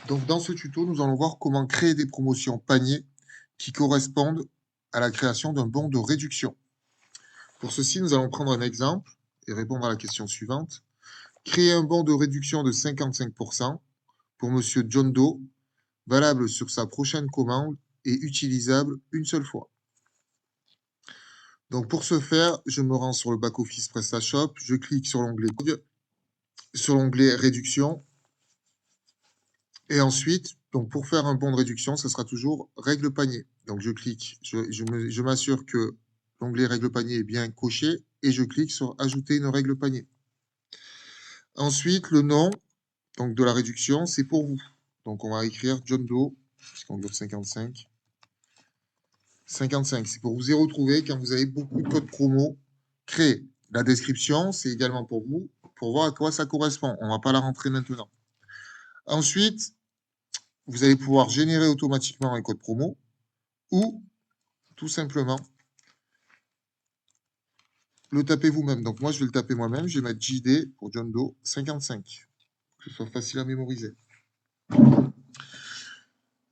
Donc, dans ce tuto, nous allons voir comment créer des promotions paniers qui correspondent à la création d'un bon de réduction. Pour ceci, nous allons prendre un exemple et répondre à la question suivante. Créer un bon de réduction de 55% pour Monsieur John Doe, valable sur sa prochaine commande et utilisable une seule fois. Donc, pour ce faire, je me rends sur le back-office PrestaShop, je clique sur l'onglet réduction. Et ensuite, donc pour faire un bon de réduction, ce sera toujours règle panier. Donc je clique, je m'assure que l'onglet règle panier est bien coché et je clique sur ajouter une règle panier. Ensuite, le nom donc, de la réduction, c'est pour vous. Donc on va écrire John Doe, puisqu'on veut 55. 55, c'est pour vous y retrouver quand vous avez beaucoup de codes promo créés. La description, c'est également pour vous, pour voir à quoi ça correspond. On ne va pas la rentrer maintenant. Ensuite, vous allez pouvoir générer automatiquement un code promo ou tout simplement le taper vous-même. Donc moi, je vais le taper moi-même. Je vais mettre JD pour John Doe 55, que ce soit facile à mémoriser.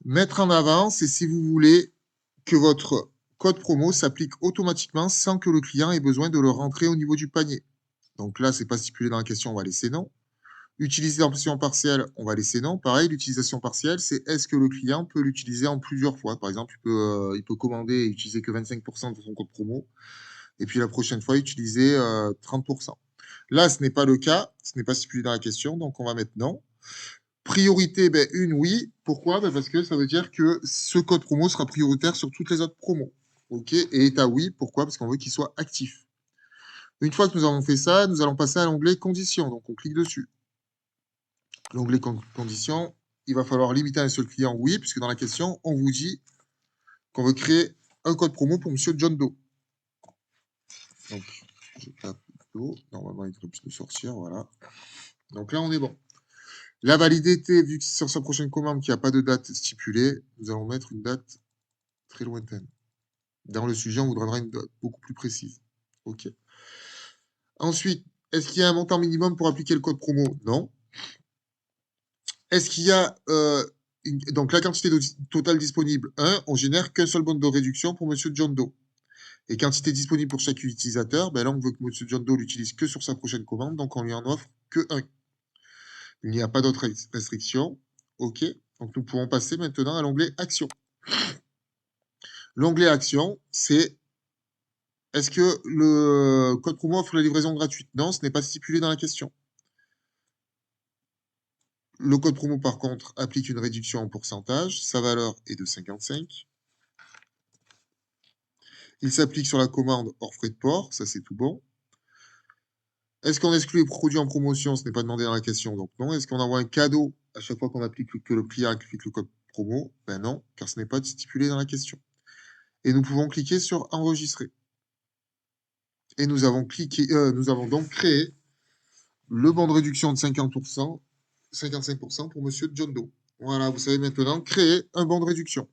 Mettre en avant, c'est si vous voulez que votre code promo s'applique automatiquement sans que le client ait besoin de le rentrer au niveau du panier. Donc là, c'est pas stipulé dans la question, on va laisser non. Utiliser l'option partielle, on va laisser non. Pareil, l'utilisation partielle, c'est est-ce que le client peut l'utiliser en plusieurs fois. Par exemple, il peut commander et utiliser que 25% de son code promo. Et puis la prochaine fois, utiliser 30%. Là, ce n'est pas le cas, ce n'est pas stipulé dans la question, donc on va mettre non. Priorité, ben, une, oui. Pourquoi? Ben, parce que ça veut dire que ce code promo sera prioritaire sur toutes les autres promos. OK? Et état oui, pourquoi? Parce qu'on veut qu'il soit actif. Une fois que nous avons fait ça, nous allons passer à l'onglet conditions. Donc on clique dessus. L'onglet conditions, il va falloir limiter à un seul client, oui, puisque dans la question, on vous dit qu'on veut créer un code promo pour Monsieur John Doe. Donc, je tape Doe. Normalement, il devrait plus nous sortir, voilà. Donc là, on est bon. La validité, vu que c'est sur sa prochaine commande qu'il n'y a pas de date stipulée, nous allons mettre une date très lointaine. Dans le sujet, on vous donnera une date beaucoup plus précise. OK. Ensuite, est-ce qu'il y a un montant minimum pour appliquer le code promo? Non. Est-ce qu'il y a donc la quantité totale disponible? 1. On génère qu'un seul bon de réduction pour Monsieur John Doe. Et quantité disponible pour chaque utilisateur, ben là, on veut que Monsieur John Doe l'utilise que sur sa prochaine commande, donc on lui en offre que 1. Il n'y a pas d'autres restrictions. OK. Donc nous pouvons passer maintenant à l'onglet Action. L'onglet Action, c'est est-ce que le code promo offre la livraison gratuite? Non, ce n'est pas stipulé dans la question. Le code promo, par contre, applique une réduction en pourcentage. Sa valeur est de 55. Il s'applique sur la commande hors frais de port. Ça, c'est tout bon. Est-ce qu'on exclut les produits en promotion? Ce n'est pas demandé dans la question, donc non. Est-ce qu'on envoie un cadeau à chaque fois qu'on applique que le client applique le code promo? Ben non, car ce n'est pas stipulé dans la question. Et nous pouvons cliquer sur enregistrer. Et nous avons donc créé le bon de réduction de 50%, 55% pour Monsieur John Doe. Voilà, vous savez maintenant créer un bon de réduction.